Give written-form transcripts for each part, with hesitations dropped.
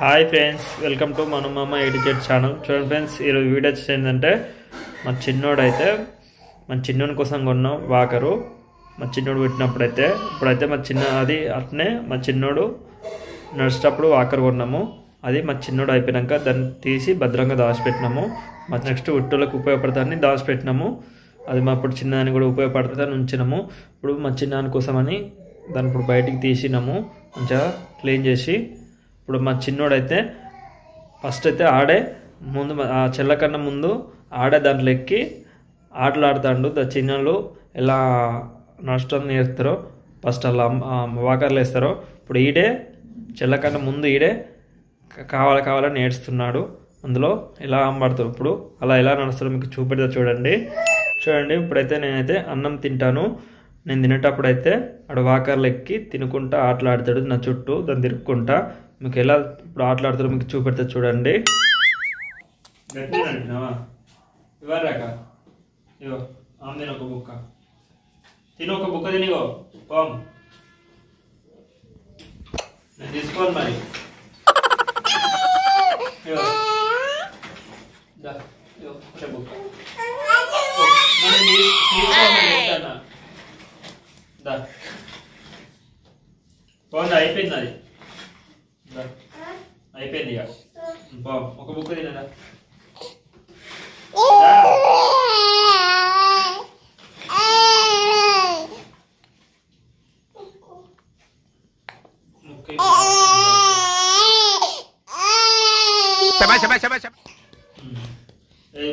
Hi friends, welcome to మనమ్మ educate channel. చూడండి friends, ఈరోజు వీడియో వచ్చేసి ఏంటంటే మా చిన్నోడైతే మన చిన్నోని కోసం కొన్నాం వాకరు. మా చిన్నోడు పెట్టినప్పుడైతే ఇప్పుడైతే మా చిన్న అది అట్నే మా చిన్నోడు నడిచేటప్పుడు వాకర్ కొన్నాము. అది మా చిన్నోడు అయిపోయాక దాన్ని తీసి భద్రంగా దాచిపెట్టినాము. మా నెక్స్ట్ ఉట్టులకు ఉపయోగపడతాన్ని దాచిపెట్టినాము. అది మా ఇప్పుడు చిన్నదాన్ని కూడా ఉపయోగపడుతుందని ఉంచినాము. ఇప్పుడు మా చిన్నాని కోసమని దాన్ని ఇప్పుడు బయటికి తీసినాము, మంచిగా క్లీన్ చేసి. ఇప్పుడు మా చిన్నోడైతే ఫస్ట్ అయితే ఆడే ముందు ఆ చెల్ల కన్నా ముందు ఆడే దాంట్లో ఎక్కి ఆటలాడుతాడు. చిన్నోళ్ళు ఎలా నష్టం నేర్తారో ఫస్ట్ అలా వాకర్లు వేస్తారో ఇప్పుడు ఈడే చెల్ల కన్నా ముందు ఈడే కావాలని నేర్చుతున్నాడు. అందులో ఎలా ఆంబడతారు ఇప్పుడు అలా ఎలా నడుస్తారో మీకు చూపెడతా చూడండి. ఇప్పుడైతే నేనైతే అన్నం తింటాను. నేను తినేటప్పుడు అయితే ఆడు వాకర్లు ఎక్కి తినుకుంటా ఆటలాడతాడు నా చుట్టూ, దాన్ని తిరుక్కుంటా. మీకు ఎలా ఇప్పుడు ఆటలాడతారో మీకు చూపెడతా చూడండి. ఇవ్వరాక ఇగో ఆమె తిన ఒక బుక్క తిని, ఒక బుక్క తినిగో పాము నేను తీసుకోవాలి మరి. బుక్క బాగుంది, అయిపోయింది అది అయిపోయింది. ఇక ఒక బుక్ తినదా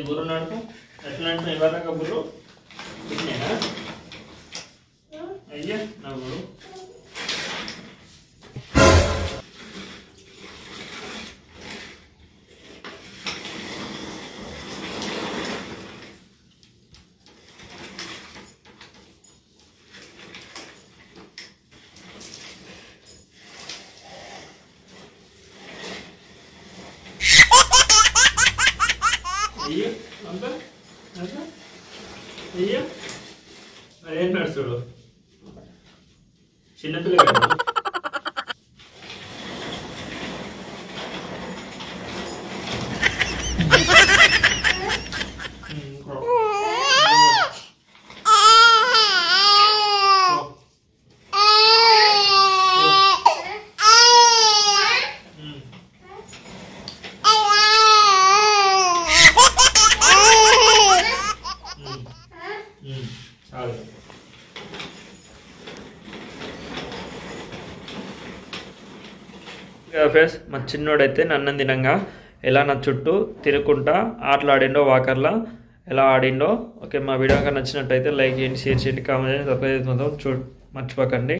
బుర్రు నడుపు ఎట్లా అంటే ఇవ్వదాకా బుర్రు తినేనా అయ్యా నా బుర్రు. అయ్యో అంత అయ్యో అదేం నడుచుడు చిన్నపిల్ల కదా. ఫ్రెండ్స్, మా చిన్నోడైతే నన్ను తినంగా ఎలా నా చుట్టూ తిరుగుకుంటా ఆటలాడిండో వాకర్లా ఎలా ఆడిండో. ఓకే, మా వీడియో కనుక నచ్చినట్టయితే లైక్ చేయండి, షేర్ చేయండి, కామెంట్ చేయండి, సబ్స్క్రైబ్ చేసుకోవడం మర్చిపోకండి.